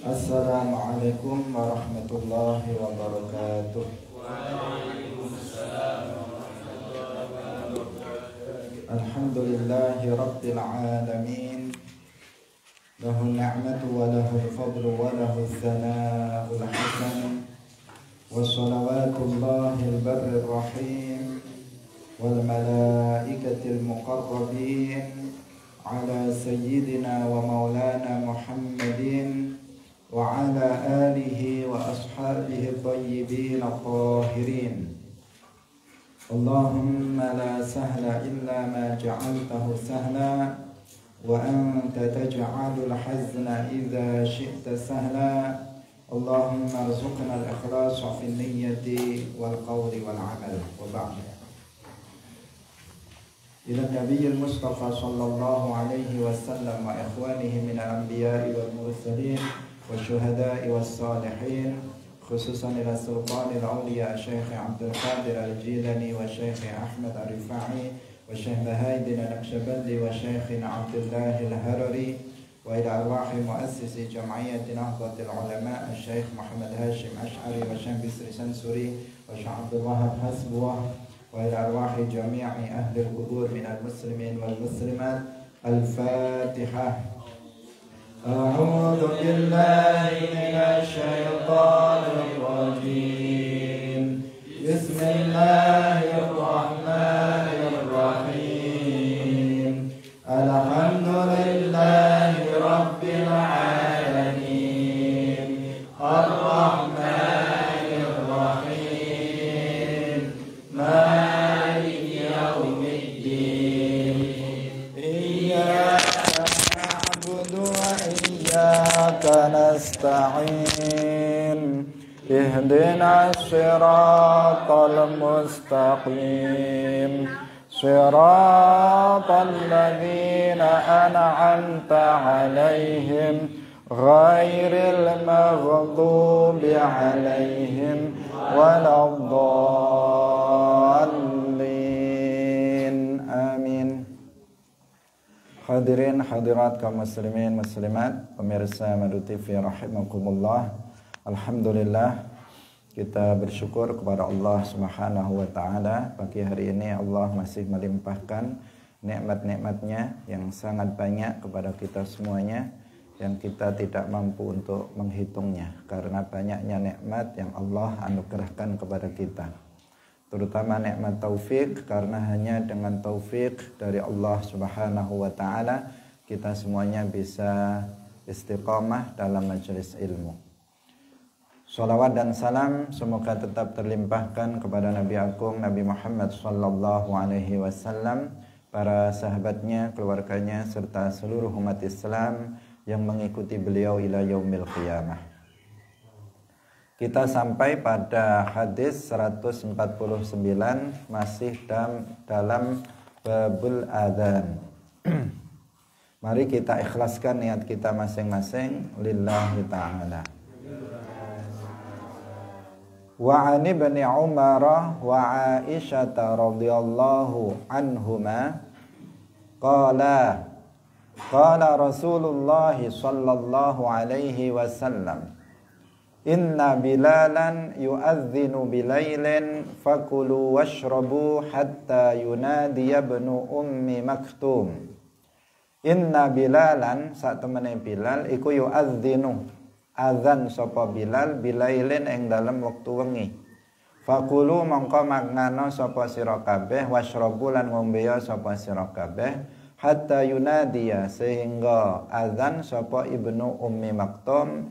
Assalamualaikum warahmatullahi wabarakatuh. Alhamdulillahi rabbil alamin. Lahul ni'matu wa lahul fadlu wa lahul thana'ul hasan. Wa salawatullahil barrir rahim wal malaikatil muqarrabin ala sayyidina wa maulana Muhammadin wa ala alihi wa ashabihi tayyibin at-tahirin. Allahumma la sahla illa ma ja'altahu sahla wa anta taj'alul hazna idza syi'ta sahla. Allahumma arzuqna al-ikhlas fi niyyati wal qawli wal amal. Wa ba'd. Ila nabiyil mustafa sallallahu alaihi wasallam wa ikhwanihi minal anbiya'i wal mursalin والشهداء والصالحين خصوصا إلى السلطان الأولياء الشيخ عبد القادر الجيلاني والشيخ أحمد الرفاعي والشيخ بهاء النقشبندي والشيخ عبد الله الهرري وإلى أرواح مؤسس جمعية نهضة العلماء الشيخ محمد هاشم أشعري والشيخ بسر سنسوري والشيخ عبد الوهاب حسبوه وإلى أرواح جميع أهل القبور من المسلمين والمسلمات. الفاتحة. أعوذ بالله من الشيطان الرجيم. بسم الله الرحمن الرحيم. الحمد لله رب العالمين. الرحمن الرحيم. مالك يوم الدين. إياك نستعين. اهدنا الصراط المستقيم. صراط الذين أنعمت عليهم غير المغضوب عليهم ولا الضالين. آمين. Hadirin hadirat kaum muslimin muslimat, pemirsa Madu TV rahimakumullah. Alhamdulillah, kita bersyukur kepada Allah Subhanahu wa taala. Pagi hari ini Allah masih melimpahkan nikmat-nikmatnya yang sangat banyak kepada kita semuanya, yang kita tidak mampu untuk menghitungnya karena banyaknya nikmat yang Allah anugerahkan kepada kita. Terutama nikmat taufik, karena hanya dengan taufik dari Allah Subhanahu wa taala kita semuanya bisa istiqamah dalam majelis ilmu. Shalawat dan salam semoga tetap terlimpahkan kepada Nabi Agung Nabi Muhammad sallallahu alaihi wasallam, para sahabatnya, keluarganya serta seluruh umat Islam yang mengikuti beliau ila yaumil qiyamah. Kita sampai pada hadis 149, masih dalam babul adzan. Mari kita ikhlaskan niat kita masing-masing lillahi ta'ala. Wa 'an ibni Umar wa 'Aisyah radhiyallahu anhuma qala Rasulullah sallallahu alaihi wasallam, Inna bilalan yu'adzinu bilailin fakulu washrabu hatta yunadi ibnu ummi maktum. Inna bilalan, saat temene Bilal iku yu'adzinu azan sapa Bilal bilailin ing dalem wektu wengi. Fakulu mongko mangano sapa sira kabeh, washrabu lan ngombeya sapa sira kabeh, hatta yunadiya sehingga azan sapa ibnu ummi maktum.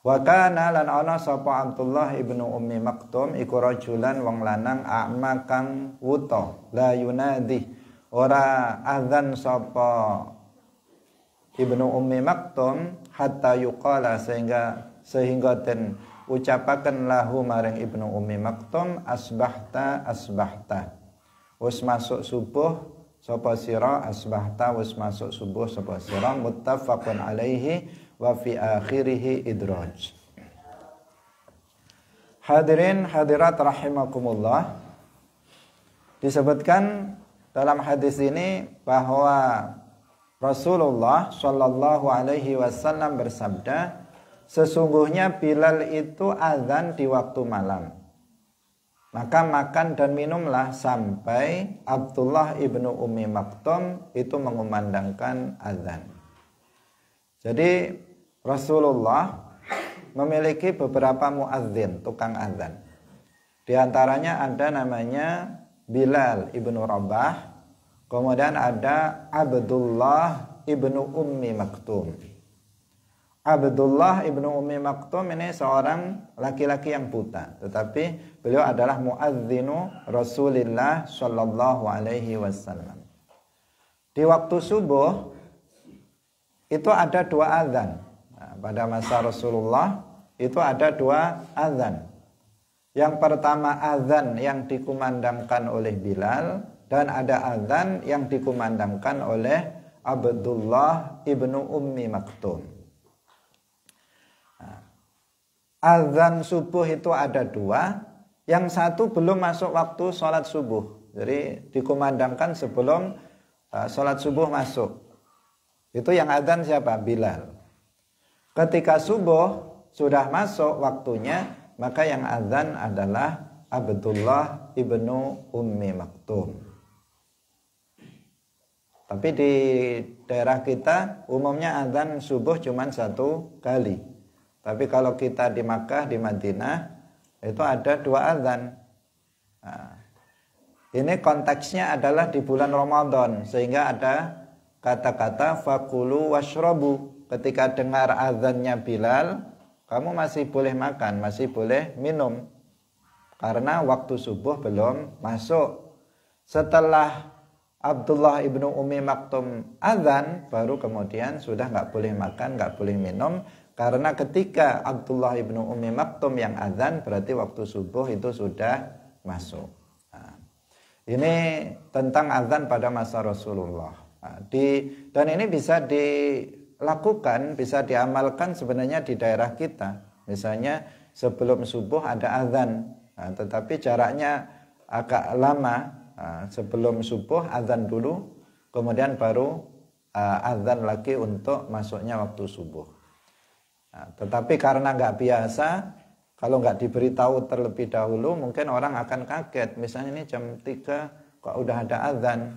Wa kana lan ana sapa Abdullah ibnu ummi maktum iku rajulan wong lanang a'ma kang wuta, la yunadi ora azan sapa ibnu ummi maktum hatta yuqala sehingga den ucapaken lahu maring ibnu ummi maktum asbahta. Wis masuk subuh sapa sira, asbahta wis masuk subuh sapa sira. Muttafaqun alaihi wa fi akhirih idraj. Hadirin hadirat rahimakumullah, disebutkan dalam hadis ini bahwa Rasulullah Shallallahu Alaihi Wasallam bersabda, sesungguhnya Bilal itu azan di waktu malam. Maka makan dan minumlah sampai Abdullah ibnu Ummi Maktum itu mengumandangkan azan. Jadi Rasulullah memiliki beberapa muadzin, tukang azan. Di antaranya ada namanya Bilal ibnu Rabah, kemudian ada Abdullah ibnu Ummi Maktum. Abdullah ibnu Ummi Maktum ini seorang laki-laki yang buta, tetapi beliau adalah muadzinu Rasulillah Shallallahu Alaihi Wasallam. Di waktu subuh itu ada dua azan. Nah, pada masa Rasulullah itu ada dua azan. Yang pertama azan yang dikumandangkan oleh Bilal, dan ada azan yang dikumandangkan oleh Abdullah ibnu Ummi Maktum. Azan subuh itu ada dua, yang satu belum masuk waktu sholat subuh, jadi dikumandangkan sebelum sholat subuh masuk. Itu yang azan siapa? Bilal. Ketika subuh sudah masuk waktunya, maka yang azan adalah Abdullah ibnu Ummi Maktum. Tapi di daerah kita umumnya azan subuh cuma satu kali. Tapi kalau kita di Makkah, di Madinah, itu ada dua azan. Nah, ini konteksnya adalah di bulan Ramadan, sehingga ada kata-kata fakulu washrabu. Ketika dengar azannya Bilal, kamu masih boleh makan, masih boleh minum, karena waktu subuh belum masuk. Setelah Abdullah ibnu Ummi Maktum azan, baru kemudian sudah nggak boleh makan, nggak boleh minum. Karena ketika Abdullah ibnu Ummi Maktum yang azan, berarti waktu subuh itu sudah masuk. Nah, ini tentang azan pada masa Rasulullah. Nah, dan ini bisa dilakukan, bisa diamalkan sebenarnya di daerah kita. Misalnya sebelum subuh ada azan, nah, tetapi jaraknya agak lama. Nah, sebelum subuh azan dulu, kemudian baru azan lagi untuk masuknya waktu subuh. Nah, tetapi karena nggak biasa, kalau nggak diberitahu terlebih dahulu, mungkin orang akan kaget. Misalnya ini jam 3 kok udah ada azan.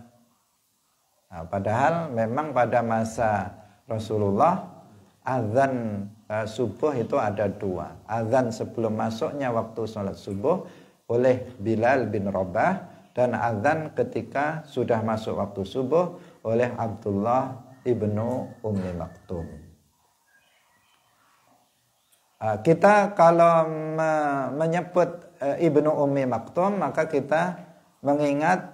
Nah, padahal memang pada masa Rasulullah azan subuh itu ada dua. Azan sebelum masuknya waktu sholat subuh oleh Bilal bin Rabah, dan azan ketika sudah masuk waktu subuh oleh Abdullah ibnu Ummi Maktum. Kita kalau menyebut Ibnu Ummi Maktum, maka kita mengingat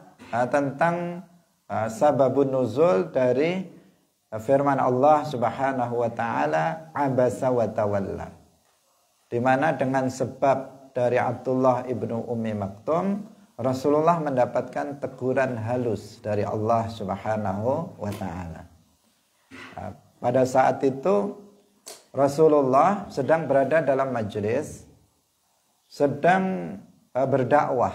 tentang sababun nuzul dari firman Allah Subhanahu wa taala, abasa wa tawalla. Di mana dengan sebab dari Abdullah ibnu Ummi Maktum, Rasulullah mendapatkan teguran halus dari Allah Subhanahu wa taala. Pada saat itu Rasulullah sedang berada dalam majelis, sedang berdakwah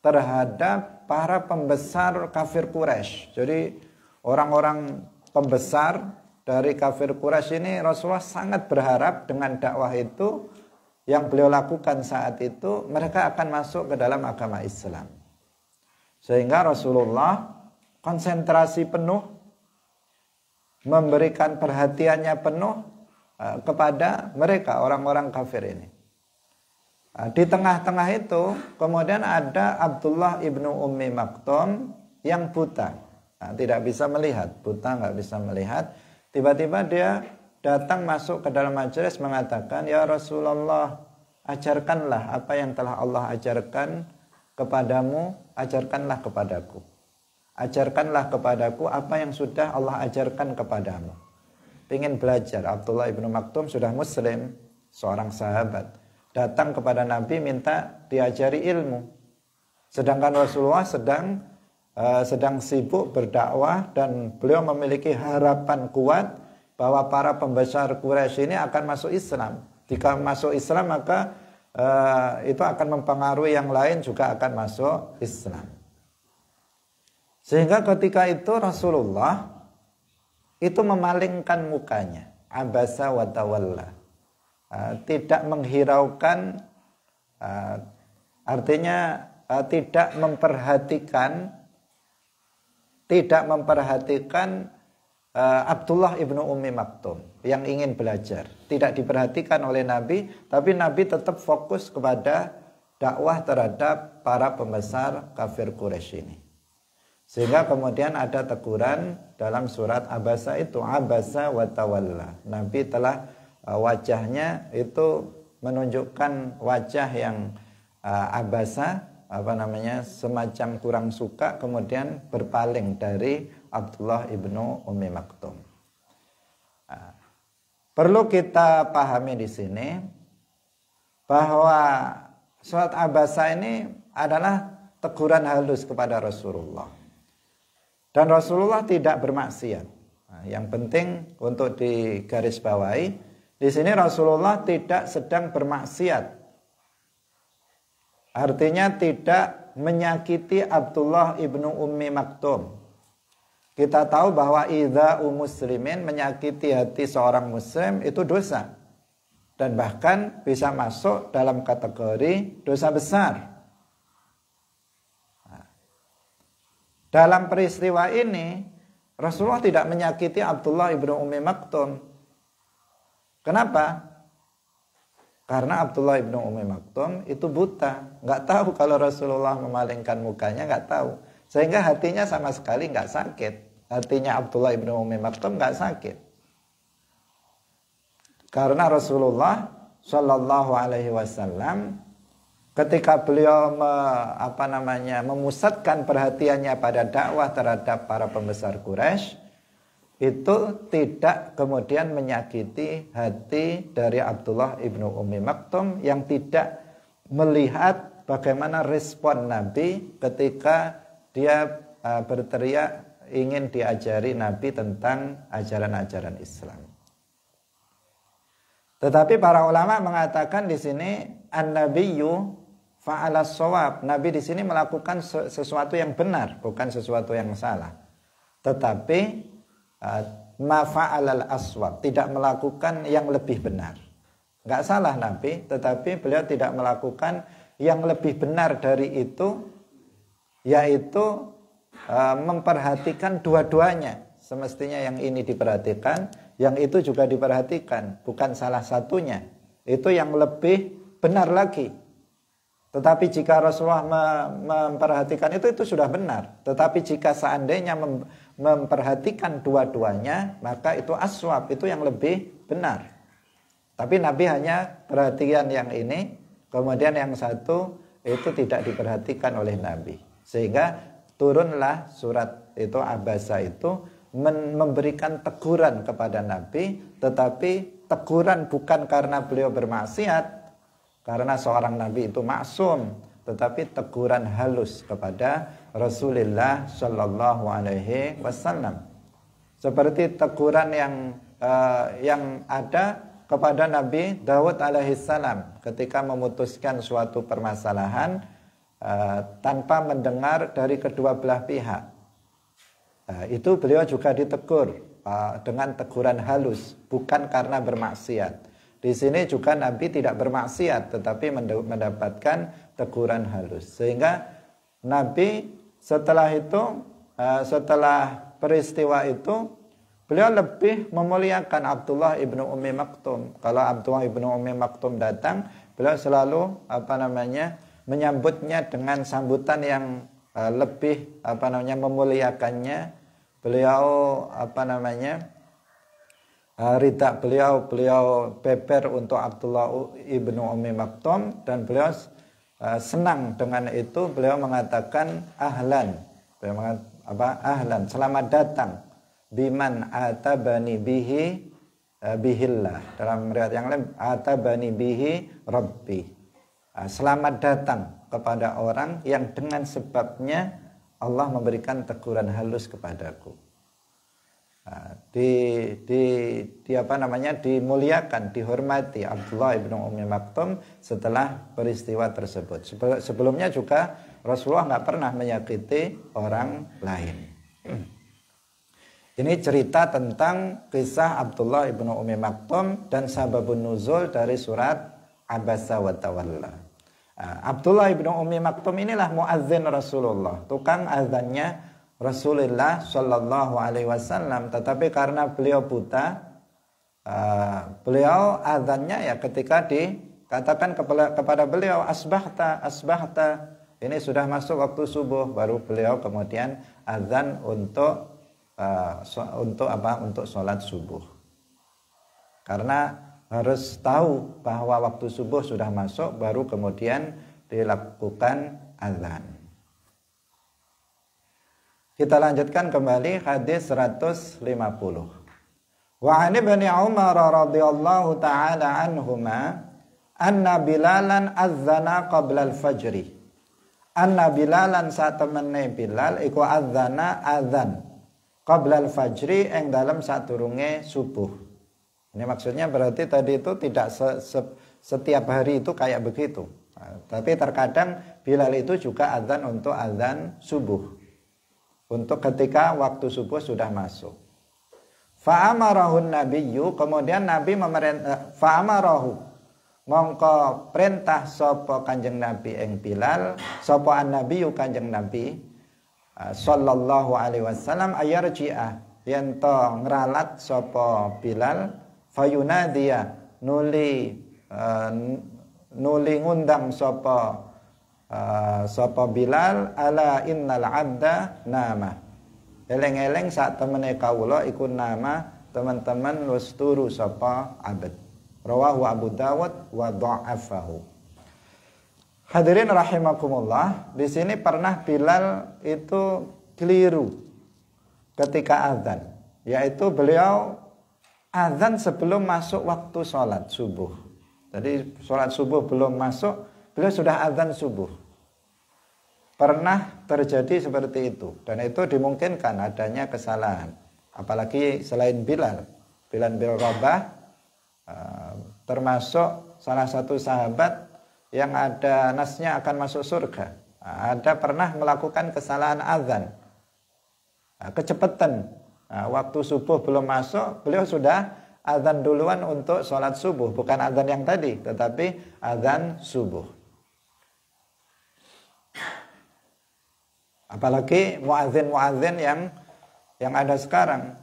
terhadap para pembesar kafir Quraisy. Jadi orang-orang pembesar dari kafir Quraisy ini, Rasulullah sangat berharap dengan dakwah itu yang beliau lakukan saat itu, mereka akan masuk ke dalam agama Islam. Sehingga Rasulullah konsentrasi penuh, memberikan perhatiannya penuh kepada mereka, orang-orang kafir ini. Di tengah-tengah itu kemudian ada Abdullah ibnu Ummi Maktum yang buta, tidak bisa melihat, buta nggak bisa melihat. Tiba-tiba dia datang masuk ke dalam majelis mengatakan, ya Rasulullah, ajarkanlah apa yang telah Allah ajarkan kepadamu, ajarkanlah kepadaku. Ajarkanlah kepadaku apa yang sudah Allah ajarkan kepadamu. Ingin belajar. Abdullah ibnu Maktum sudah muslim, seorang sahabat, datang kepada Nabi minta diajari ilmu. Sedangkan Rasulullah sedang sibuk berdakwah, dan beliau memiliki harapan kuat bahwa para pembesar Quraisy ini akan masuk Islam. Jika masuk Islam, maka itu akan mempengaruhi yang lain juga akan masuk Islam. Sehingga ketika itu Rasulullah itu memalingkan mukanya, abasa wa tawalla, tidak menghiraukan, artinya tidak memperhatikan Abdullah ibnu Ummi Maktum yang ingin belajar. Tidak diperhatikan oleh Nabi, tapi Nabi tetap fokus kepada dakwah terhadap para pembesar kafir Quraisy ini. Sehingga kemudian ada teguran dalam surat Abasa itu, abasa wa tawalla. Nabi telah wajahnya itu menunjukkan wajah yang abasa, semacam kurang suka, kemudian berpaling dari Abdullah ibnu Ummi Maktum. Perlu kita pahami di sini bahwa surat Abasa ini adalah teguran halus kepada Rasulullah. Dan Rasulullah tidak bermaksiat. Yang penting untuk digarisbawahi, di sini Rasulullah tidak sedang bermaksiat. Artinya tidak menyakiti Abdullah ibnu Ummi Maktum. Kita tahu bahwa idza muslimin, menyakiti hati seorang muslim itu dosa. Dan bahkan bisa masuk dalam kategori dosa besar. Dalam peristiwa ini Rasulullah tidak menyakiti Abdullah ibnu Ummi Maktum. Kenapa? Karena Abdullah ibnu Ummi Maktum itu buta, nggak tahu kalau Rasulullah memalingkan mukanya, nggak tahu, sehingga hatinya sama sekali nggak sakit. Hatinya Abdullah ibnu Ummi Maktum nggak sakit, karena Rasulullah Shallallahu Alaihi Wasallam ketika beliau memusatkan perhatiannya pada dakwah terhadap para pembesar Quraisy, itu tidak kemudian menyakiti hati dari Abdullah ibnu Ummi Maktum yang tidak melihat bagaimana respon Nabi ketika dia berteriak ingin diajari Nabi tentang ajaran-ajaran Islam. Tetapi para ulama mengatakan di sini an-nabiyyu fa'ala shawab. Nabi di sini melakukan sesuatu yang benar, bukan sesuatu yang salah. Tetapi ma fa'alal aswab, tidak melakukan yang lebih benar. Enggak salah Nabi, tetapi beliau tidak melakukan yang lebih benar dari itu, yaitu memperhatikan dua-duanya. Semestinya yang ini diperhatikan, yang itu juga diperhatikan, bukan salah satunya. Itu yang lebih benar lagi. Tetapi jika Rasulullah memperhatikan itu sudah benar. Tetapi jika seandainya memperhatikan dua-duanya, maka itu aswab, itu yang lebih benar. Tapi Nabi hanya perhatian yang ini, kemudian yang satu itu tidak diperhatikan oleh Nabi. Sehingga turunlah surat itu Abasa itu memberikan teguran kepada Nabi, tetapi teguran bukan karena beliau bermaksiat, karena seorang Nabi itu maksum, tetapi teguran halus kepada Rasulullah Shallallahu Alaihi Wasallam, seperti teguran yang ada kepada Nabi Daud alaihissalam ketika memutuskan suatu permasalahan tanpa mendengar dari kedua belah pihak. Itu beliau juga ditegur dengan teguran halus, bukan karena bermaksiat. Di sini juga Nabi tidak bermaksiat, tetapi mendapatkan teguran halus. Sehingga Nabi setelah itu, setelah peristiwa itu, beliau lebih memuliakan Abdullah ibnu Ummi Maktum. Kalau Abdullah ibnu Ummi Maktum datang, beliau selalu menyambutnya dengan sambutan yang lebih memuliakannya. Beliau rida beliau beber untuk Abdullah ibnu Ummi Maktum, dan beliau senang dengan itu. Beliau mengatakan ahlan, ahlan, selamat datang, biman atabani bihillah. Dalam riwayat yang lain atabani bihi rabbi, selamat datang kepada orang yang dengan sebabnya Allah memberikan teguran halus kepadaku. Dimuliakan, dihormati Abdullah ibnu Ummi Maktum setelah peristiwa tersebut. Sebelumnya juga Rasulullah nggak pernah menyakiti orang lain. Ini cerita tentang kisah Abdullah ibnu Ummi Maktum dan sababun nuzul dari surat Abasa wa Tawalla. Abdullah ibnu Ummi Maktum inilah muadzin Rasulullah, tukang azannya Rasulullah Shallallahu Alaihi Wasallam. Tetapi karena beliau buta, beliau azannya ya ketika dikatakan kepada beliau asbahta, asbahta, ini sudah masuk waktu subuh, baru beliau kemudian azan untuk sholat subuh. Karena harus tahu bahwa waktu subuh sudah masuk, baru kemudian dilakukan azan. Kita lanjutkan kembali hadis 150. Wa 'an ibni Umar radhiyallahu ta'ala anhuma anna Bilalan adzana qabla al-fajri. Anna Bilalan saat temene Bilal iku adzana adzan qabla al-fajri ing dalam sadurunge subuh. Ini maksudnya berarti tadi itu tidak setiap hari itu kayak begitu. Tapi terkadang Bilal itu juga adzan untuk adzan subuh. Untuk ketika waktu subuh sudah masuk. Fa'amarahun nabiyyu, kemudian Nabi memerintah, fa'amarahu, mongko perintah sapa Kanjeng Nabi ing Bilal, sapa an-nabiyyu Kanjeng Nabi sallallahu alaihi wasallam ayarji'a, yen to ngralat sapa Bilal, fayunadiya, nuli ngundang sapa Bilal, ala innal abda nama, eleng-eleng saat temene kawula iku nama teman-teman wis turu sapa abd. Rawahu Abu Dawud wa dha'afahu. Hadirin rahimakumullah, di sini pernah Bilal itu keliru ketika azan, yaitu beliau azan sebelum masuk waktu sholat subuh. Jadi sholat subuh belum masuk, beliau sudah azan subuh. Pernah terjadi seperti itu, dan itu dimungkinkan adanya kesalahan. Apalagi selain Bilal bin Rabah termasuk salah satu sahabat yang ada nasnya akan masuk surga. Ada pernah melakukan kesalahan azan, kecepatan. Waktu subuh belum masuk, beliau sudah azan duluan untuk sholat subuh. Bukan azan yang tadi, tetapi azan subuh. Apalagi muadzin-muadzin yang ada sekarang.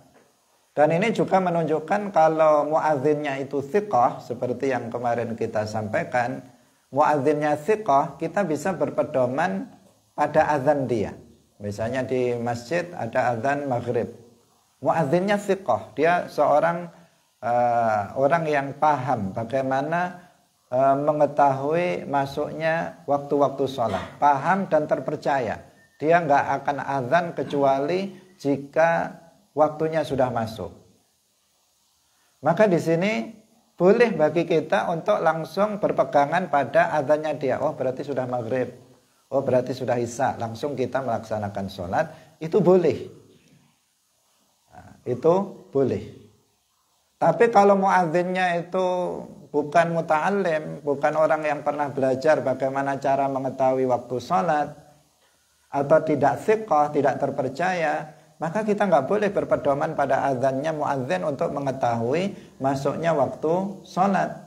Dan ini juga menunjukkan kalau muadzinnya itu thiqah, seperti yang kemarin kita sampaikan, muadzinnya thiqah, kita bisa berpedoman pada azan dia. Misalnya di masjid ada azan maghrib, muadzinnya thiqah, dia seorang orang yang paham bagaimana mengetahui masuknya waktu-waktu sholat, paham dan terpercaya. Dia nggak akan azan kecuali jika waktunya sudah masuk. Maka di sini boleh bagi kita untuk langsung berpegangan pada azannya dia. Oh berarti sudah maghrib, oh berarti sudah isya. Langsung kita melaksanakan sholat, itu boleh. Nah, itu boleh. Tapi kalau muadzinnya itu bukan muta'alim, bukan orang yang pernah belajar bagaimana cara mengetahui waktu sholat, atau tidak thiqah, tidak terpercaya, maka kita nggak boleh berpedoman pada azannya muadzin untuk mengetahui masuknya waktu sholat.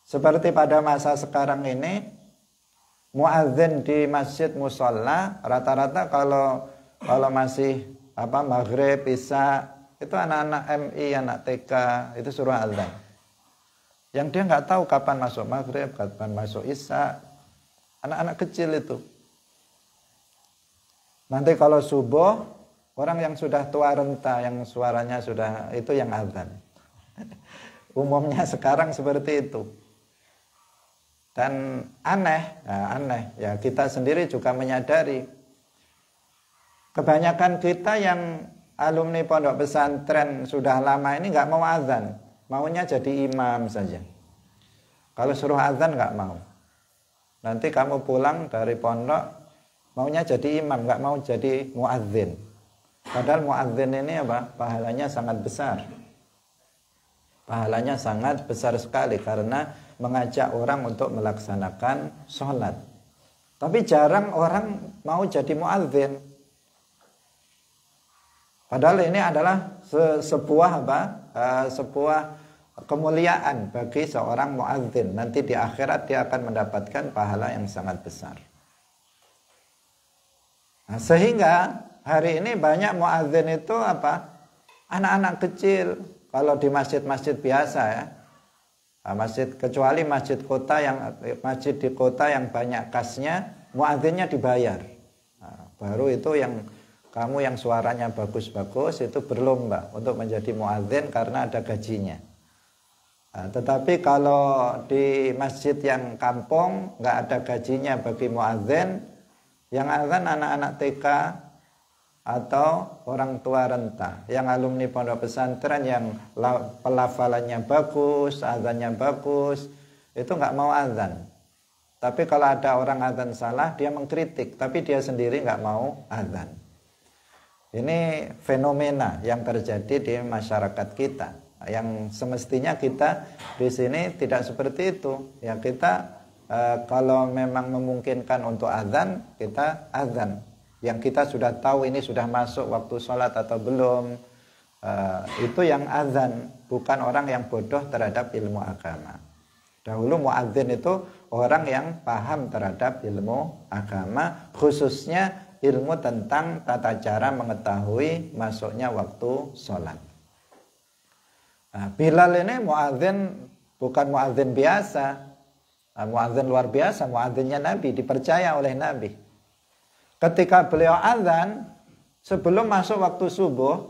Seperti pada masa sekarang ini, muadzin di masjid musola rata-rata kalau masih maghrib, isya, itu anak-anak MI, anak TK itu suruh azan. Yang dia nggak tahu kapan masuk maghrib, kapan masuk isya, anak-anak kecil itu. Nanti kalau subuh, orang yang sudah tua renta, yang suaranya sudah, itu yang azan. Umumnya sekarang seperti itu. Dan aneh, ya kita sendiri juga menyadari. Kebanyakan kita yang alumni pondok pesantren sudah lama ini nggak mau azan, maunya jadi imam saja. Kalau suruh azan nggak mau. Nanti kamu pulang dari pondok, maunya jadi imam, nggak mau jadi muadzin. Padahal muadzin ini pahalanya sangat besar. Pahalanya sangat besar sekali karena mengajak orang untuk melaksanakan sholat. Tapi jarang orang mau jadi muadzin. Padahal ini adalah sebuah sebuah kemuliaan bagi seorang muadzin. Nanti di akhirat dia akan mendapatkan pahala yang sangat besar. Nah, sehingga hari ini banyak muadzin itu anak-anak kecil. Kalau di masjid-masjid biasa ya, masjid kecuali masjid di kota yang banyak kasnya, muadzinnya dibayar. Nah, baru itu kamu yang suaranya bagus-bagus itu berlomba untuk menjadi muadzin karena ada gajinya. Nah, tetapi kalau di masjid yang kampung nggak ada gajinya bagi muadzin, yang azan anak-anak TK atau orang tua renta, yang alumni pondok pesantren yang pelafalannya bagus, azannya bagus, itu nggak mau azan. Tapi kalau ada orang azan salah, dia mengkritik, tapi dia sendiri nggak mau azan. Ini fenomena yang terjadi di masyarakat kita, yang semestinya kita di sini tidak seperti itu. Ya kita kalau memang memungkinkan untuk azan, kita azan. Yang kita sudah tahu ini sudah masuk waktu sholat atau belum, itu yang azan, bukan orang yang bodoh terhadap ilmu agama. Dahulu muadzin itu orang yang paham terhadap ilmu agama, khususnya ilmu tentang tata cara mengetahui masuknya waktu sholat. Nah, Bilal ini muadzin, bukan muadzin biasa, muadzin luar biasa, muadzinnya Nabi, dipercaya oleh Nabi. Ketika beliau azan, sebelum masuk waktu subuh,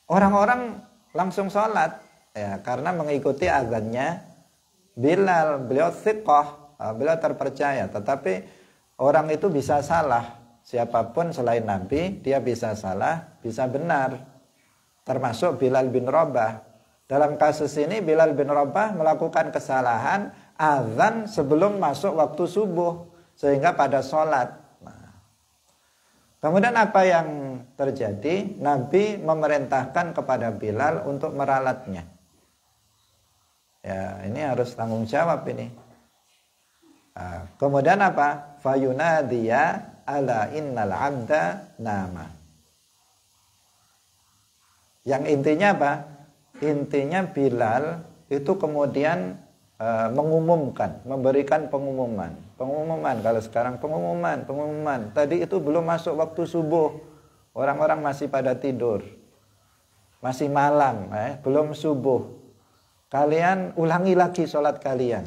orang-orang langsung sholat, ya, karena mengikuti azannya Bilal. Beliau thiqah, beliau terpercaya. Tetapi orang itu bisa salah, siapapun selain Nabi, dia bisa salah, bisa benar. Termasuk Bilal bin Rabah. Dalam kasus ini Bilal bin Rabah melakukan kesalahan azan sebelum masuk waktu subuh, sehingga pada sholat. Kemudian apa yang terjadi? Nabi memerintahkan kepada Bilal untuk meralatnya. Ya, ini harus tanggung jawab ini. Nah, kemudian apa? Fayunadiya ala innal abda nama. Yang intinya apa? Intinya Bilal itu kemudian mengumumkan, memberikan pengumuman. Kalau sekarang pengumuman. Tadi itu belum masuk waktu subuh, orang-orang masih pada tidur, masih malam, belum subuh. Kalian ulangi lagi sholat kalian.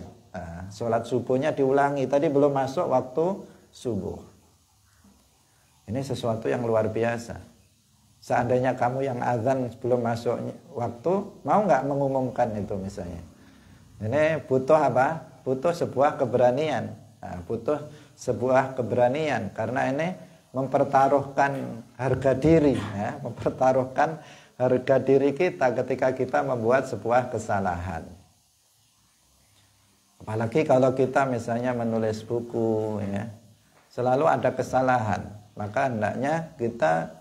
Sholat subuhnya diulangi. Tadi belum masuk waktu subuh. Ini sesuatu yang luar biasa. Seandainya kamu yang azan sebelum masuk waktu, mau nggak mengumumkan itu misalnya? Ini butuh apa? Butuh sebuah keberanian. Butuh sebuah keberanian karena ini mempertaruhkan harga diri, ya, mempertaruhkan harga diri kita ketika kita membuat sebuah kesalahan. Apalagi kalau kita misalnya menulis buku, ya, selalu ada kesalahan, maka hendaknya kita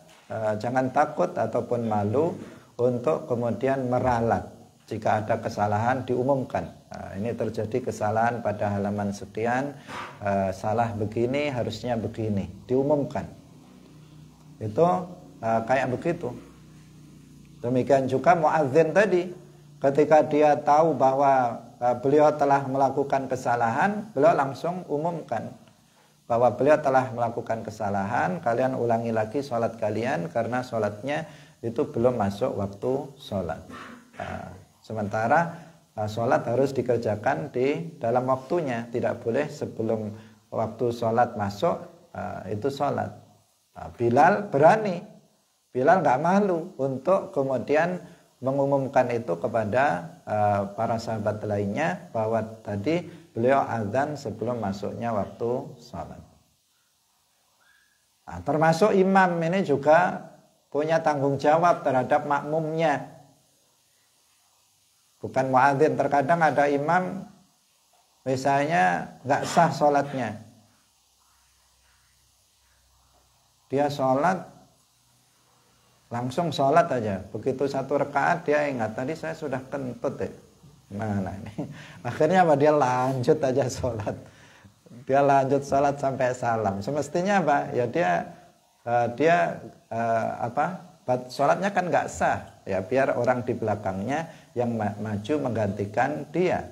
jangan takut ataupun malu untuk kemudian meralat. Jika ada kesalahan diumumkan. Ini terjadi kesalahan pada halaman sekian, salah begini, harusnya begini, diumumkan. Itu kayak begitu. Demikian juga muadzin tadi, ketika dia tahu bahwa beliau telah melakukan kesalahan, beliau langsung umumkan bahwa beliau telah melakukan kesalahan, kalian ulangi lagi sholat kalian karena sholatnya itu belum masuk waktu sholat. Sementara sholat harus dikerjakan di dalam waktunya, tidak boleh sebelum waktu sholat masuk itu sholat. Bilal berani, Bilal nggak malu untuk kemudian mengumumkan itu kepada para sahabat lainnya bahwa tadi beliau azan sebelum masuknya waktu sholat. Termasuk imam ini juga punya tanggung jawab terhadap makmumnya. Bukan muadzin, terkadang ada imam misalnya nggak sah sholatnya. Dia sholat langsung sholat aja. Begitu satu rakaat dia ingat tadi saya sudah kentut ya. Mana ini? Akhirnya apa? Dia lanjut aja sholat. Dia lanjut sholat sampai salam. Semestinya apa? Ya dia sholatnya kan nggak sah. Ya biar orang di belakangnya yang maju menggantikan dia.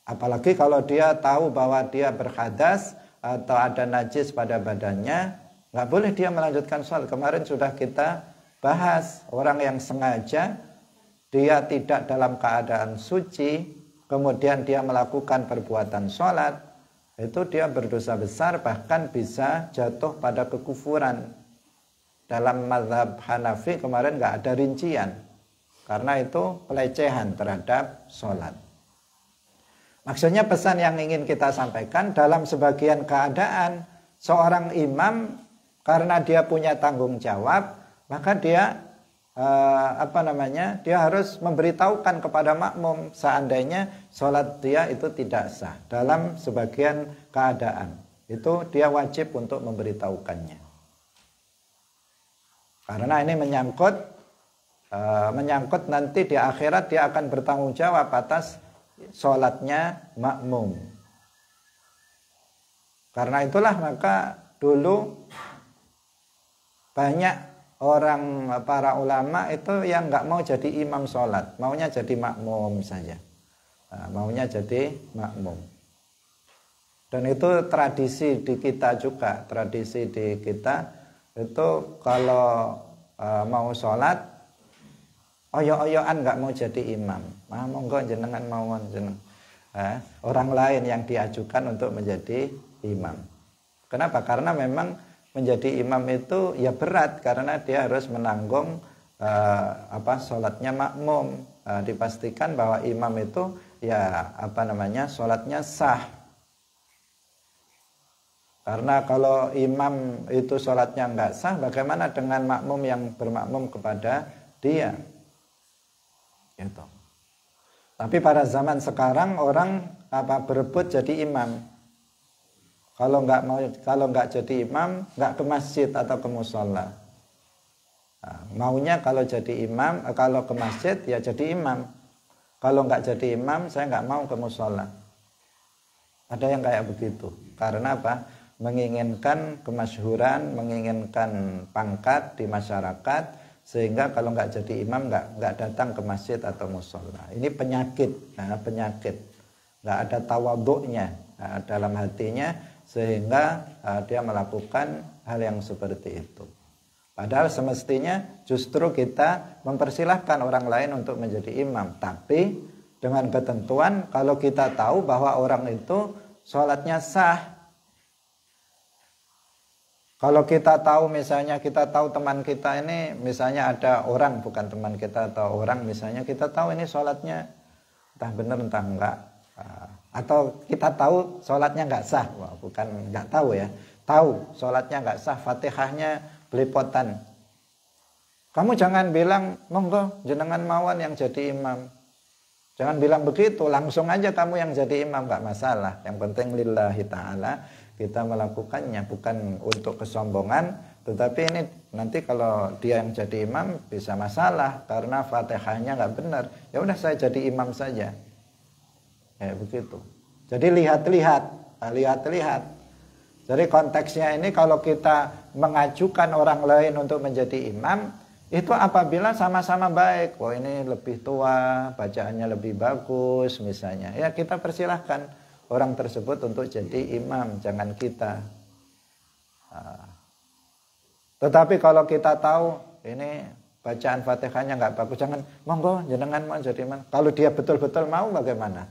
Apalagi kalau dia tahu bahwa dia berhadas atau ada najis pada badannya, nggak boleh dia melanjutkan sholat. Kemarin sudah kita bahas orang yang sengaja dia tidak dalam keadaan suci, kemudian dia melakukan perbuatan sholat, itu dia berdosa besar, bahkan bisa jatuh pada kekufuran. Dalam mazhab Hanafi kemarin nggak ada rincian, karena itu pelecehan terhadap sholat. Maksudnya pesan yang ingin kita sampaikan, dalam sebagian keadaan seorang imam karena dia punya tanggung jawab, maka dia dia harus memberitahukan kepada makmum seandainya sholat dia itu tidak sah. Dalam sebagian keadaan itu dia wajib untuk memberitahukannya, karena ini menyangkut nanti di akhirat dia akan bertanggung jawab atas sholatnya makmum. Karena itulah maka dulu banyak para ulama itu yang nggak mau jadi imam sholat, maunya jadi makmum saja. Maunya jadi makmum. Dan itu tradisi di kita juga, tradisi di kita itu kalau mau sholat oyo-oyoan nggak mau jadi imam. Monggo jenengan mawon jeneng. Orang lain yang diajukan untuk menjadi imam. Kenapa? Karena memang menjadi imam itu ya berat, karena dia harus menanggung sholatnya makmum. Dipastikan bahwa imam itu ya sholatnya sah. Karena kalau imam itu sholatnya nggak sah, bagaimana dengan makmum yang bermakmum kepada dia? Gitu. Tapi pada zaman sekarang orang berebut jadi imam. Kalau nggak jadi imam, nggak ke masjid atau ke musola. Maunya kalau jadi imam, kalau ke masjid ya jadi imam. Kalau nggak jadi imam, saya nggak mau ke musola. Ada yang kayak begitu. Karena apa? Menginginkan kemasyhuran, menginginkan pangkat di masyarakat, sehingga kalau nggak jadi imam nggak datang ke masjid atau musola. Ini penyakit, penyakit. Nggak ada tawadhu'nya dalam hatinya, sehingga dia melakukan hal yang seperti itu. Padahal semestinya justru kita mempersilahkan orang lain untuk menjadi imam, tapi dengan ketentuan kalau kita tahu bahwa orang itu sholatnya sah. Kalau kita tahu, misalnya kita tahu teman kita ini, misalnya ada orang, bukan teman kita atau orang, misalnya kita tahu ini sholatnya entah benar entah enggak, atau kita tahu sholatnya enggak sah. Wah, bukan enggak tahu ya, tahu sholatnya enggak sah, fatihahnya belepotan. Kamu jangan bilang monggo jenengan mawon yang jadi imam, jangan bilang begitu, langsung aja kamu yang jadi imam, enggak masalah. Yang penting lillahi ta'ala kita melakukannya, bukan untuk kesombongan. Tetapi ini nanti kalau dia yang jadi imam bisa masalah karena fatihahnya nggak benar. Ya udah saya jadi imam saja. Ya begitu. Jadi lihat-lihat. Jadi konteksnya ini kalau kita mengajukan orang lain untuk menjadi imam, itu apabila sama-sama baik. Oh ini lebih tua, bacaannya lebih bagus misalnya. Ya kita persilahkan orang tersebut untuk jadi imam, jangan kita. Tetapi kalau kita tahu ini bacaan fatihahnya nggak bagus, jangan monggo jenengan mau jadi imam. Kalau dia betul-betul mau bagaimana?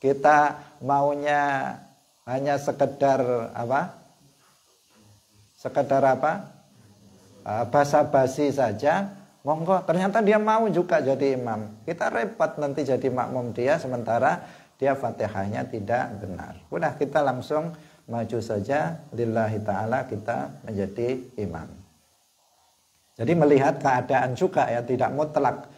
Kita maunya hanya sekedar basa-basi saja. Monggo, ternyata dia mau juga jadi imam. Kita repot nanti jadi makmum dia sementara dia fatihahnya tidak benar. Udah kita langsung maju saja lillahi ta'ala kita menjadi imam. Jadi melihat keadaan juga ya, tidak mutlak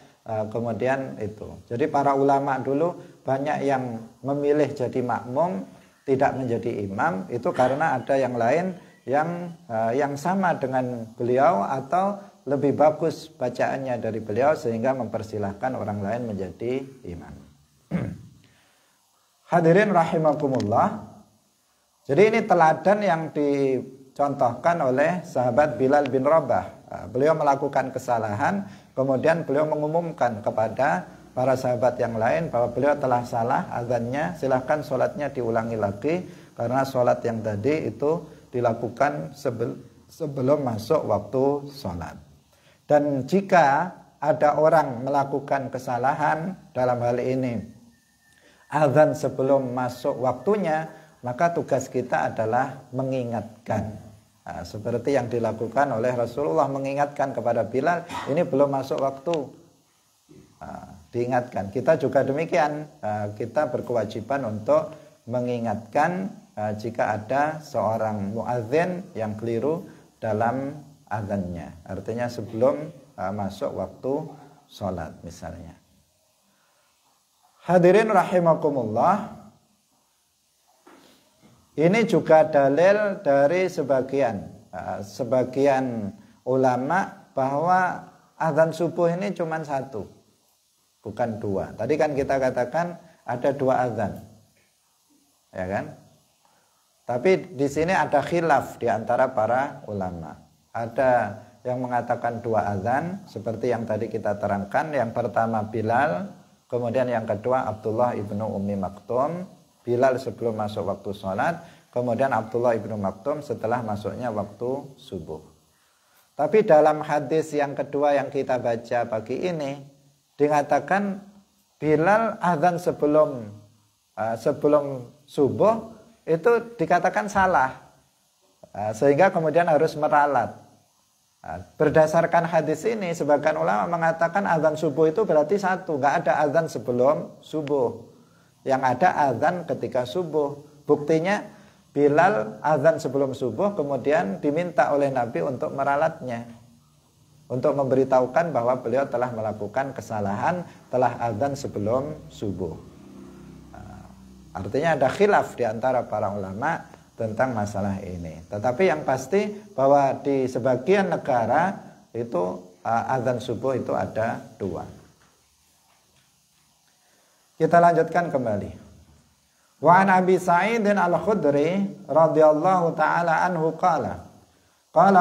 kemudian itu. Jadi para ulama dulu banyak yang memilih jadi makmum, tidak menjadi imam, itu karena ada yang lain yang sama dengan beliau atau lebih bagus bacaannya dari beliau sehingga mempersilahkan orang lain menjadi imam. Hadirin rahimakumullah. Jadi ini teladan yang dicontohkan oleh sahabat Bilal bin Rabah. Beliau melakukan kesalahan, kemudian beliau mengumumkan kepada para sahabat yang lain bahwa beliau telah salah azannya, silahkan sholatnya diulangi lagi karena sholat yang tadi itu dilakukan sebelum masuk waktu sholat. Dan jika ada orang melakukan kesalahan dalam hal ini azan sebelum masuk waktunya, maka tugas kita adalah mengingatkan. Nah, seperti yang dilakukan oleh Rasulullah, mengingatkan kepada Bilal, ini belum masuk waktu. Nah, diingatkan. Kita juga demikian. Kita berkewajiban untuk mengingatkan jika ada seorang muadzin yang keliru dalam azannya. Artinya sebelum masuk waktu sholat misalnya. Hadirin rahimakumullah. Ini juga dalil dari sebagian ulama bahwa azan subuh ini cuma satu, bukan dua. Tadi kan kita katakan ada dua azan, ya kan? Tapi di sini ada khilaf di antara para ulama. Ada yang mengatakan dua azan, seperti yang tadi kita terangkan. Yang pertama Bilal, kemudian yang kedua Abdullah ibnu Ummi Maktum. Bilal sebelum masuk waktu sholat, kemudian Abdullah ibnu Maktum setelah masuknya waktu subuh. Tapi dalam hadis yang kedua yang kita baca pagi ini, dikatakan Bilal azan sebelum subuh itu dikatakan salah, sehingga kemudian harus meralat. Berdasarkan hadis ini, sebagian ulama mengatakan azan subuh itu berarti satu, nggak ada azan sebelum subuh. Yang ada azan ketika subuh. Buktinya Bilal azan sebelum subuh, kemudian diminta oleh Nabi untuk meralatnya, untuk memberitahukan bahwa beliau telah melakukan kesalahan, telah azan sebelum subuh. Artinya ada khilaf di antara para ulama tentang masalah ini. Tetapi yang pasti bahwa di sebagian negara itu azan subuh itu ada dua. Kita lanjutkan kembali. Wa an Abi Sa'id al-Khudri radhiyallahu taala anhu qala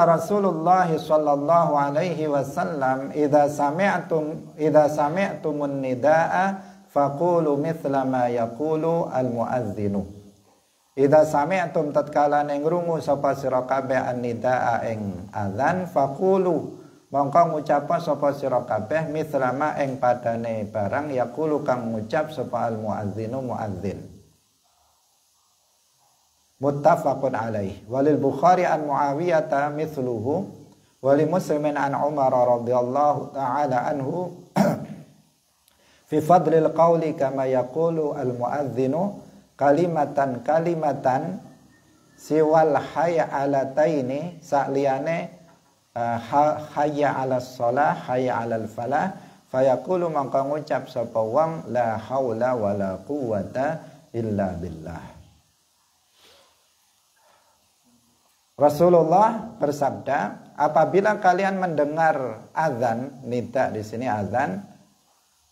Rasulullah sallallahu alaihi wasallam idza sami'tumun nidaa faqulu mithla ma yaqulu al-muadzinu. Idza sami'tum tatkala ngrungu sapa sira kabeh an-nidaa ing azan faqulu mongko ngucapa sapa sira kabeh mislama ing padane barang yaqulu kang ngucap sapa al muadzinu muadzin. Muttafaqun alaih. Walil Bukhari an Muawiyah mithluhu wali Muslimin an Umar radhiyallahu taala anhu fi fadlil qawli kama yaqulu al muadzinu kalimatan siwal hayya alataini sa'liyane hayya 'alas shalah hayya 'alal falah fayaqulu mangka ngucap sapa wong la haula wala quwata illa billah. Rasulullah bersabda, apabila kalian mendengar azan, nida di sini azan,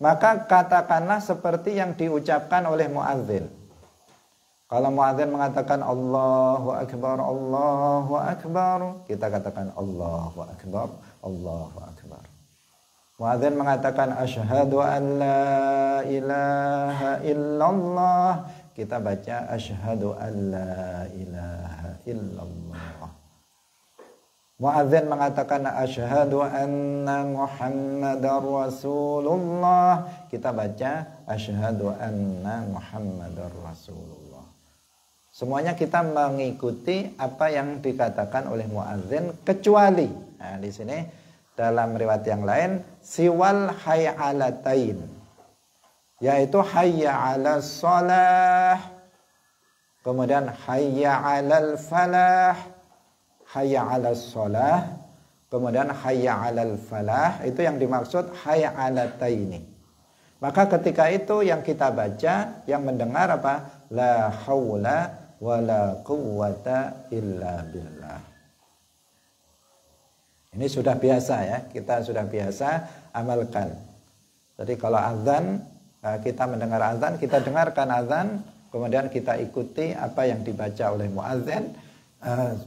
maka katakanlah seperti yang diucapkan oleh muadzin. Kalau muadzin mengatakan Allahu Akbar, kita katakan Allahu Akbar, Allahu Akbar. Muadzin mengatakan asyhadu an la ilaha illallah, kita baca asyhadu an la ilaha illallah. Muadzin mengatakan asyhadu anna Muhammadar Rasulullah, kita baca asyhadu anna Muhammadar Rasulullah. Semuanya kita mengikuti apa yang dikatakan oleh muadzin kecuali, nah di sini dalam riwayat yang lain siwal hayya 'alatain, yaitu hayya 'alas shalah, kemudian hayya 'alal falah, hayya 'alas shalah, kemudian hayya 'alal falah, itu yang dimaksud hayya 'alataini. Maka ketika itu yang kita baca, yang mendengar apa? La haula wala quwwata illa billah. Ini sudah biasa ya, kita sudah biasa amalkan. Jadi kalau azan, kita mendengar azan, kita dengarkan azan, kemudian kita ikuti apa yang dibaca oleh muadzin,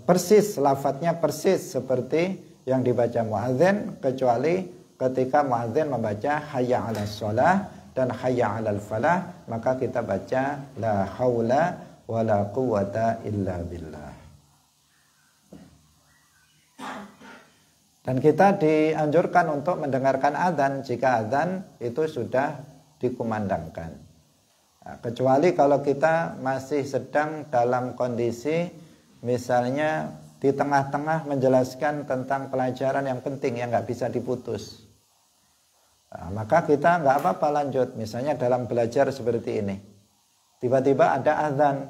persis lafadznya persis seperti yang dibaca muadzin, kecuali ketika muadzin membaca hayya 'alas shalah dan hayya 'alal falah, maka kita baca la haula wala quwata illa billah. Dan kita dianjurkan untuk mendengarkan azan jika azan itu sudah dikumandangkan. Nah, kecuali kalau kita masih sedang dalam kondisi misalnya di tengah-tengah menjelaskan tentang pelajaran yang penting yang nggak bisa diputus. Nah, maka kita nggak apa-apa lanjut. Misalnya dalam belajar seperti ini, tiba-tiba ada azan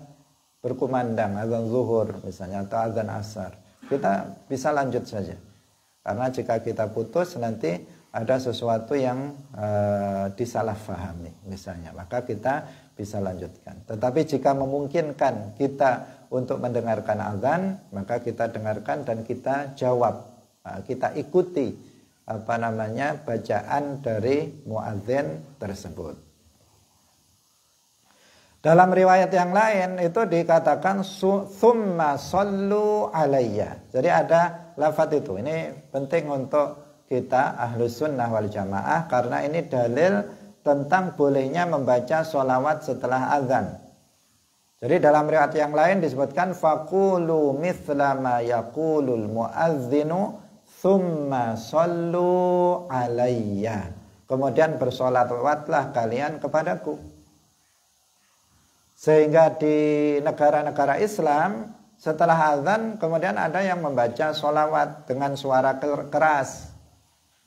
berkumandang, azan zuhur misalnya atau azan asar, kita bisa lanjut saja. Karena jika kita putus nanti ada sesuatu yang disalahfahami misalnya, maka kita bisa lanjutkan. Tetapi jika memungkinkan kita untuk mendengarkan azan, maka kita dengarkan dan kita jawab, kita ikuti bacaan dari muadzin tersebut. Dalam riwayat yang lain itu dikatakan summa sallu alayya. Jadi ada lafadz itu. Ini penting untuk kita ahlus sunnah wal jamaah, karena ini dalil tentang bolehnya membaca sholawat setelah azan. Jadi dalam riwayat yang lain disebutkan faqulu mithla ma yaqulul muadzinu summa sallu alayya. Kemudian bersolatlah kalian kepadaku. Sehingga di negara-negara Islam setelah azan kemudian ada yang membaca sholawat dengan suara keras.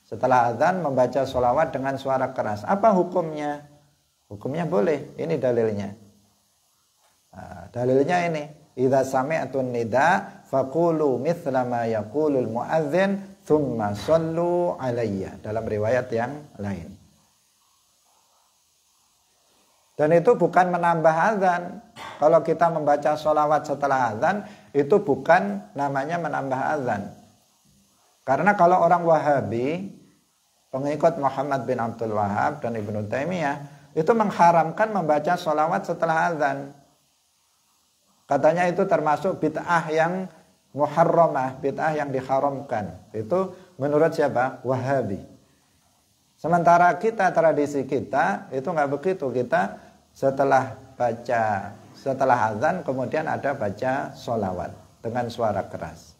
Setelah azan membaca sholawat dengan suara keras. Apa hukumnya? Hukumnya boleh. Ini dalilnya. Nah, dalilnya ini. Idza sami'tun nida faqulu mithla ma yaqulul muadzin thumma sallu alayya. Dalam riwayat yang lain. Dan itu bukan menambah azan. Kalau kita membaca sholawat setelah azan, itu bukan namanya menambah azan. Karena kalau orang Wahabi, pengikut Muhammad bin Abdul Wahab dan Ibnu Taimiyah, itu mengharamkan membaca sholawat setelah azan. Katanya itu termasuk bid'ah yang muharramah, bid'ah yang diharamkan. Itu menurut siapa? Wahabi. Sementara kita, tradisi kita, itu nggak begitu. Kita setelah azan kemudian ada baca sholawat dengan suara keras.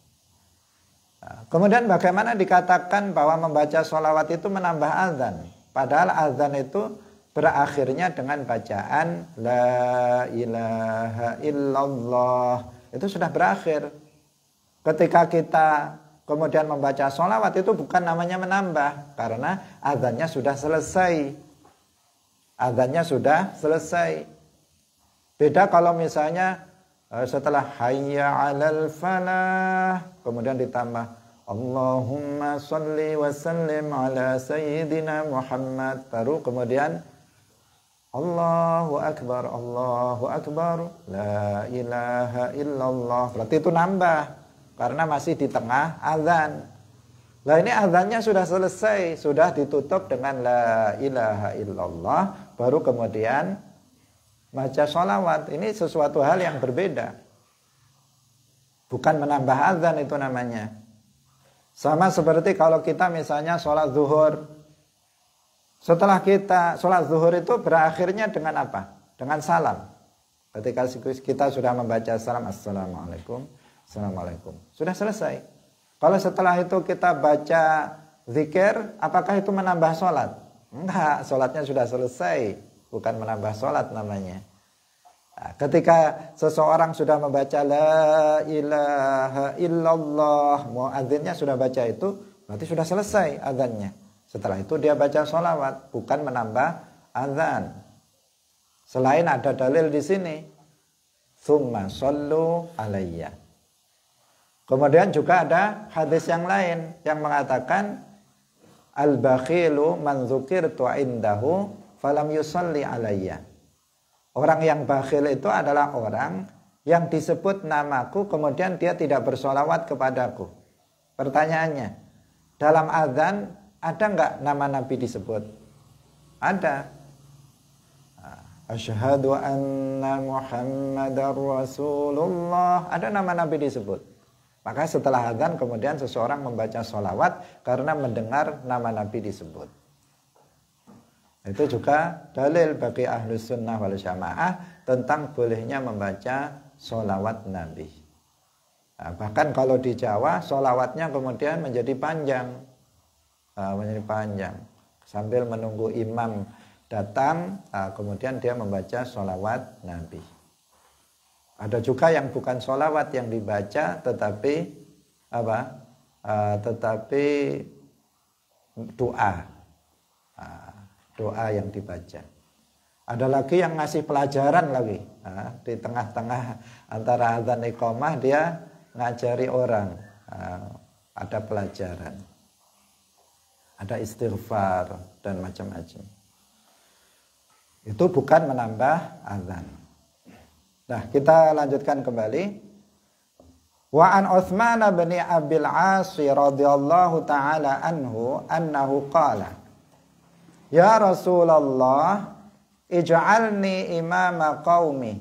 Nah, kemudian bagaimana dikatakan bahwa membaca sholawat itu menambah azan? Padahal azan itu berakhirnya dengan bacaan la ilaha illallah. Itu sudah berakhir. Ketika kita kemudian membaca sholawat itu bukan namanya menambah, karena azannya sudah selesai. Azannya sudah selesai. Beda kalau misalnya setelah hayya 'alal falah kemudian ditambah Allahumma sholli wa sallim ala sayyidina Muhammad, baru kemudian Allahu akbar la ilaha illallah. Berarti itu nambah karena masih di tengah azan. Nah ini azannya sudah selesai, sudah ditutup dengan la ilaha illallah, baru kemudian baca sholawat. Ini sesuatu hal yang berbeda. Bukan menambah azan itu namanya. Sama seperti kalau kita misalnya sholat zuhur. Setelah kita sholat zuhur itu berakhirnya dengan apa? Dengan salam. Ketika kita sudah membaca salam, assalamualaikum, assalamualaikum. Sudah selesai. Kalau setelah itu kita baca zikir, apakah itu menambah sholat? Enggak, sholatnya sudah selesai. Bukan menambah sholat namanya. Nah, ketika seseorang sudah membaca la ilaha illallah, muadzinnya sudah baca itu, berarti sudah selesai azannya. Setelah itu dia baca sholawat, bukan menambah azan. Selain ada dalil di sini, tsumma shollu alayya. Kemudian juga ada hadis yang lain yang mengatakan al-bakhilu man dzukirtu indahu falam yusalli alayya. Orang yang bakhil itu adalah orang yang disebut namaku kemudian dia tidak bersolawat kepadaku. Pertanyaannya, dalam azan ada enggak nama Nabi disebut? Ada. Nah, Asyhadu anna Muhammadar Rasulullah. Ada nama Nabi disebut. Maka setelah azan kemudian seseorang membaca sholawat karena mendengar nama Nabi disebut. Itu juga dalil bagi ahlus sunnah wal jamaah tentang bolehnya membaca sholawat Nabi. Nah, bahkan kalau di Jawa sholawatnya kemudian menjadi panjang. Sambil menunggu imam datang, kemudian dia membaca sholawat Nabi. Ada juga yang bukan sholawat yang dibaca, tetapi tetapi doa, doa yang dibaca. Ada lagi yang ngasih pelajaran lagi, di tengah-tengah antara adzan iqamah dia ngajari orang, ada pelajaran, ada istighfar dan macam-macam. Itu bukan menambah adzan. Nah, kita lanjutkan kembali. Wa an Utsman bin Abil As radhiyallahu taala anhu annahu qala ya Rasulullah ij'alni imama qaumi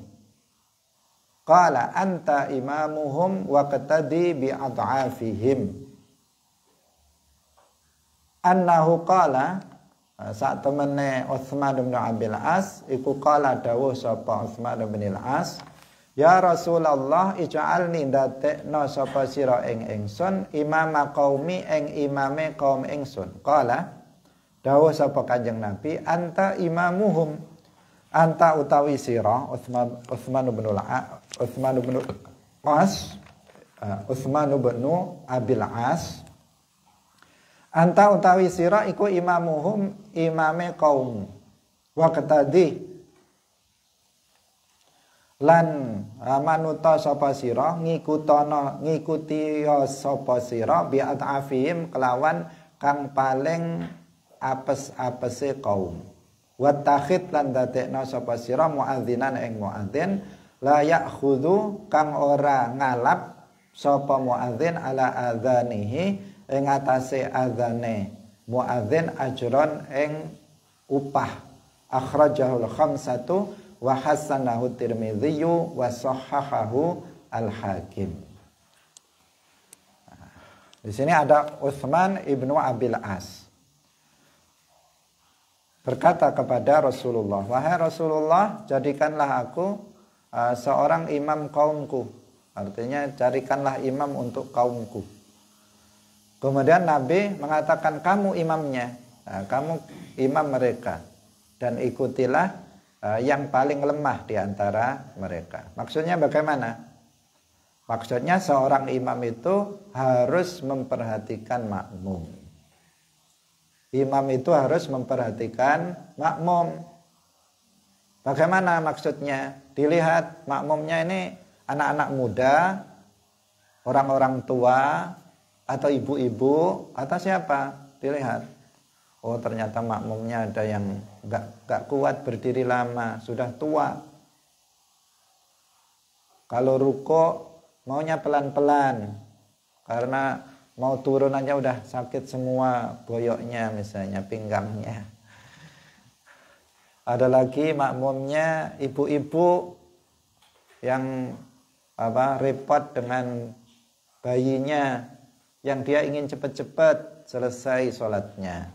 qala anta imamuhum wa qatadi bi ad'afihim annahu qala saat temene Utsman bin Abil As iku qala dawuh sapa Utsman bin Al-As ya Rasulullah ij'alni dadekno sapa sira ing ingsun imama qaumi ing imame kaum ingsun. Qala dawuh sapa Kanjeng Nabi anta imamuhum, anta utawi sira Utsman bin Abil As anta utawi sira iku imamuhum imame kaum wa qatadi lan manuta sapa sira ngikuti sapa sira bi at'afihim kelawan kang paling apes-apese kaum wa takhid lan dadekna sapa sira muadzinan ing muadzin la ya'khudhu kang ora ngalap sapa muadzin ala adzanihi ing atase adzane muadzin ajron ing upah. Akhrajahul khamsatu wa hasanahu Tirmidzi wa sahhahahu Al-Hakim. Di sini ada Utsman ibnu Abil As berkata kepada Rasulullah, wahai Rasulullah, jadikanlah aku seorang imam kaumku. Artinya jadikanlah imam untuk kaumku. Kemudian Nabi mengatakan kamu imamnya, kamu imam mereka dan ikutilah yang paling lemah di antara mereka. Maksudnya bagaimana? Maksudnya seorang imam itu harus memperhatikan makmum. Imam itu harus memperhatikan makmum. Bagaimana maksudnya? Dilihat makmumnya ini anak-anak muda, orang-orang tua, atau ibu-ibu, atau siapa? Dilihat. Oh, ternyata makmumnya ada yang gak kuat berdiri lama, sudah tua. Kalau ruko maunya pelan-pelan, karena mau turun aja udah sakit semua boyoknya, misalnya pinggangnya. Ada lagi makmumnya ibu-ibu yang repot dengan bayinya, yang dia ingin cepat-cepat selesai sholatnya.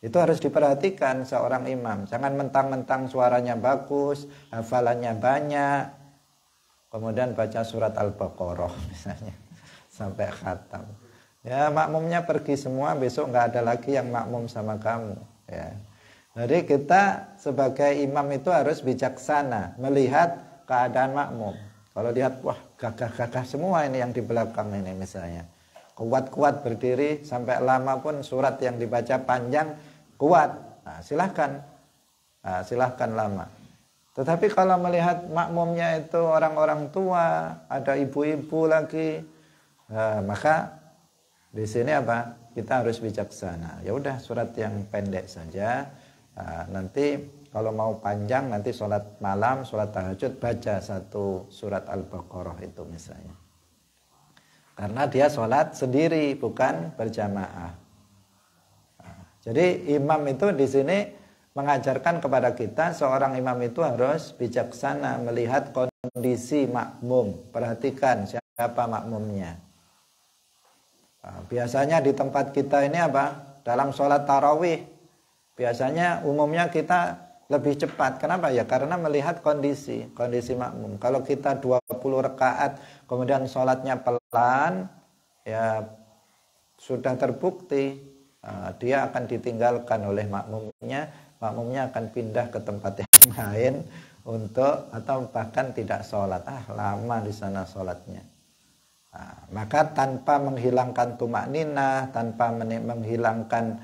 Itu harus diperhatikan seorang imam. Jangan mentang-mentang suaranya bagus, hafalannya banyak, kemudian baca surat Al-Baqarah misalnya sampai khatam. Ya, makmumnya pergi semua, besok nggak ada lagi yang makmum sama kamu. Ya. Jadi kita sebagai imam itu harus bijaksana melihat keadaan makmum. Kalau lihat, wah gagah-gagah semua ini yang di belakang ini misalnya, kuat-kuat berdiri sampai lama pun surat yang dibaca panjang kuat, nah, silahkan lama. Tetapi kalau melihat makmumnya itu orang-orang tua, ada ibu-ibu lagi, maka di sini kita harus bijaksana. Ya udah, surat yang pendek saja. Nanti kalau mau panjang, nanti sholat malam, sholat tahajud, baca satu surat Al-Baqarah itu misalnya. Karena dia sholat sendiri, bukan berjamaah. Jadi imam itu di sini mengajarkan kepada kita seorang imam itu harus bijaksana melihat kondisi makmum. Perhatikan siapa makmumnya. Nah, biasanya di tempat kita ini apa? Dalam sholat tarawih, biasanya umumnya kita lebih cepat. Kenapa ya? Karena melihat kondisi makmum. Kalau kita 20 rakaat, kemudian sholatnya pelan, ya sudah terbukti dia akan ditinggalkan oleh makmumnya akan pindah ke tempat yang lain atau bahkan tidak sholat. Lama di sana sholatnya. Maka tanpa menghilangkan tumak ninah, tanpa menghilangkan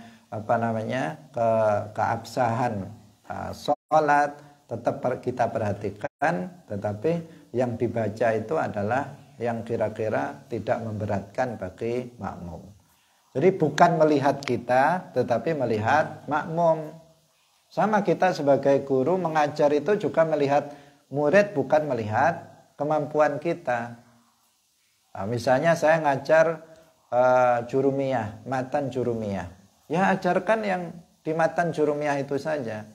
keabsahan sholat, tetap kita perhatikan, tetapi yang dibaca itu adalah yang kira-kira tidak memberatkan bagi makmum. Jadi bukan melihat kita, tetapi melihat makmum. Sama kita sebagai guru mengajar itu juga melihat murid, bukan melihat kemampuan kita. Nah, misalnya saya ngajar jurumiyah, matan jurumiyah. Ya ajarkan yang di matan jurumiyah itu saja.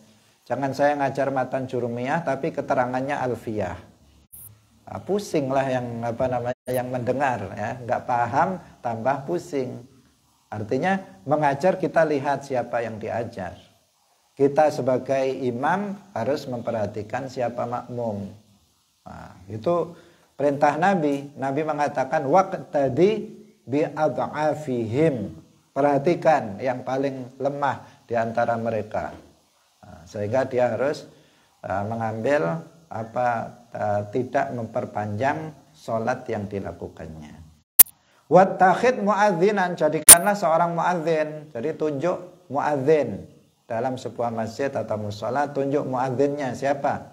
Jangan saya ngajar matan jurumiyah tapi keterangannya alfiyah. Nah, pusinglah yang mendengar, ya, nggak paham tambah pusing. Artinya mengajar kita lihat siapa yang diajar. Kita sebagai imam harus memperhatikan siapa makmum. Nah, itu perintah Nabi. Nabi mengatakan waqtadi bi ad'afihim. Perhatikan yang paling lemah di antara mereka. Nah, sehingga dia harus mengambil tidak memperpanjang sholat yang dilakukannya. Wattakhid muadzinan, jadikanlah seorang muadzin. Jadi tunjuk muadzin dalam sebuah masjid atau mushola, tunjuk muadzinnya siapa.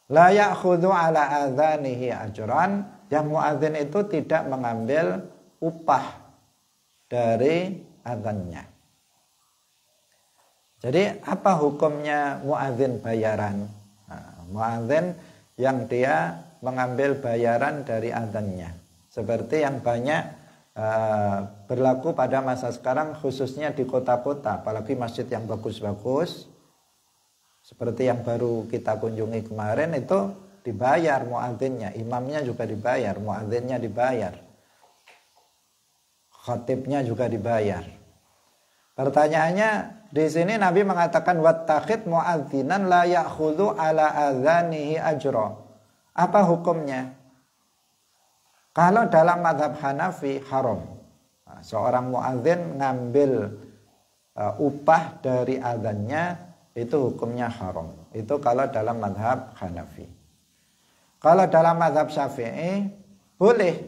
La ya'khudhu ala adzanihi ajran, yang muadzin itu tidak mengambil upah dari adzannya. Jadi apa hukumnya muadzin bayaran? Muadzin yang dia mengambil bayaran dari adzannya, seperti yang banyak berlaku pada masa sekarang, khususnya di kota-kota, apalagi masjid yang bagus-bagus seperti yang baru kita kunjungi kemarin, itu dibayar muadzinnya, imamnya juga dibayar, muadzinnya dibayar, khatibnya juga dibayar. Pertanyaannya di sini Nabi mengatakan wattakhid muadzinan la ya'khudhu ala adzanihi ajra. Apa hukumnya? Kalau dalam mazhab Hanafi haram. Seorang muadzin ngambil upah dari adzannya, itu hukumnya haram. Itu kalau dalam mazhab Hanafi. Kalau dalam mazhab Syafi'i boleh,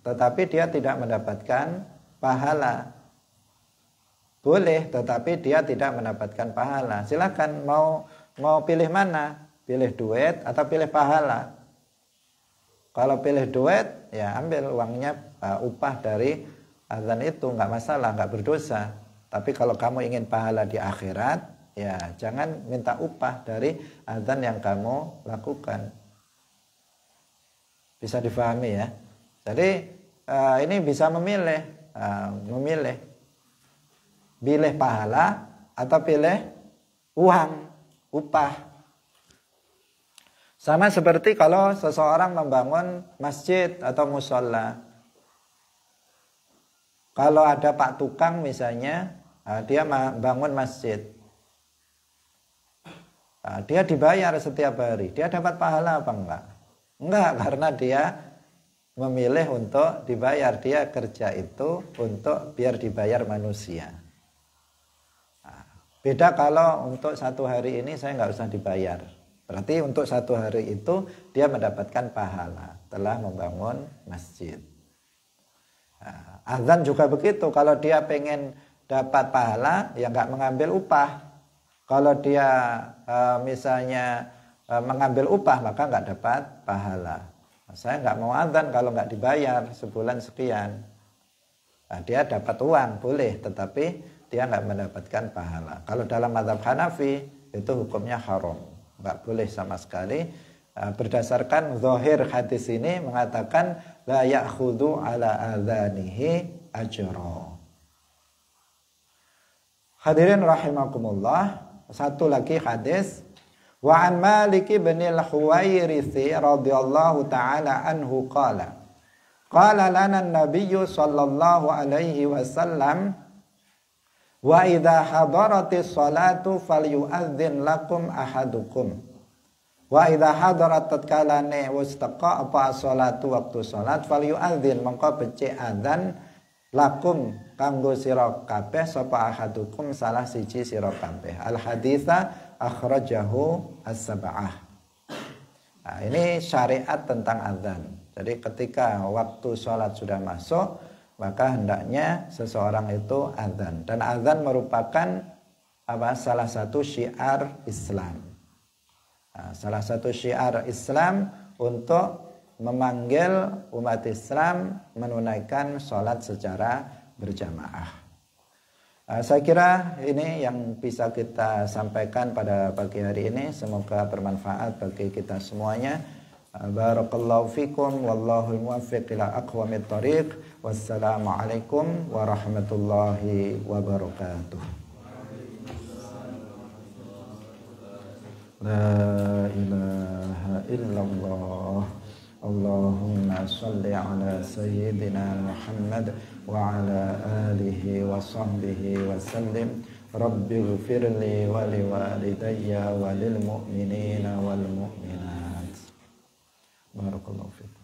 tetapi dia tidak mendapatkan pahala. Boleh, tetapi dia tidak mendapatkan pahala. Silakan mau pilih mana? Pilih duit atau pilih pahala? Kalau pilih duit, ya ambil uangnya, upah dari azan itu, nggak masalah, nggak berdosa. Tapi kalau kamu ingin pahala di akhirat, ya jangan minta upah dari azan yang kamu lakukan. Bisa difahami ya. Jadi ini bisa memilih, pilih pahala atau pilih uang, upah. Sama seperti kalau seseorang membangun masjid atau mushola. Kalau ada pak tukang misalnya, dia membangun masjid. Dia dibayar setiap hari. Dia dapat pahala apa enggak? Enggak, karena dia memilih untuk dibayar. Dia kerja itu untuk biar dibayar manusia. Beda kalau untuk satu hari ini saya nggak usah dibayar. Berarti untuk satu hari itu dia mendapatkan pahala telah membangun masjid. Azan juga begitu. Kalau dia pengen dapat pahala, ya nggak mengambil upah. Kalau dia misalnya mengambil upah, maka nggak dapat pahala. Saya nggak mau azan kalau nggak dibayar sebulan sekian. Dia dapat uang boleh, tetapi dia nggak mendapatkan pahala. Kalau dalam mazhab Hanafi itu hukumnya haram, nggak boleh sama sekali. Berdasarkan zahir hadis ini mengatakan la ya'khudhu ala adzanihi ajra. Hadirin rahimakumullah, satu lagi hadis. Wa an Malik bin al-Huwairits radhiyallahu taala anhu qala lana an-nabiy sallallahu alaihi wasallam wa idza hadaratis salatu falyu'adzin lakum ahadukum wa idza hadarat tatkalane wastaqa apa salatu waktu salat falyu'adzin mongko becik adzan lakum kanggo sira kabeh sapa ahadukum salah siji sira kabeh. Al haditsa akhrajahu as-sab'ah. Nah, ini syariat tentang azan. Jadi ketika waktu sholat sudah masuk, maka hendaknya seseorang itu azan. Dan azan merupakan salah satu syiar Islam. Nah, salah satu syiar Islam untuk memanggil umat Islam menunaikan sholat secara berjamaah. Saya kira ini yang bisa kita sampaikan pada pagi hari ini. Semoga bermanfaat bagi kita semuanya. Barakallahu fikum wallahu muwaffiq ila aqwamit thoriq. Wassalamualaikum warahmatullahi wabarakatuh. La ilaha illallah. Allahumma salli ala sayyidina Muhammad wa ala alihi wa sahbihi wa sallim. Rabbi ghfirli wa liwalidayya wa lil mu'minina wal mu'minat. Barakallahu fiik.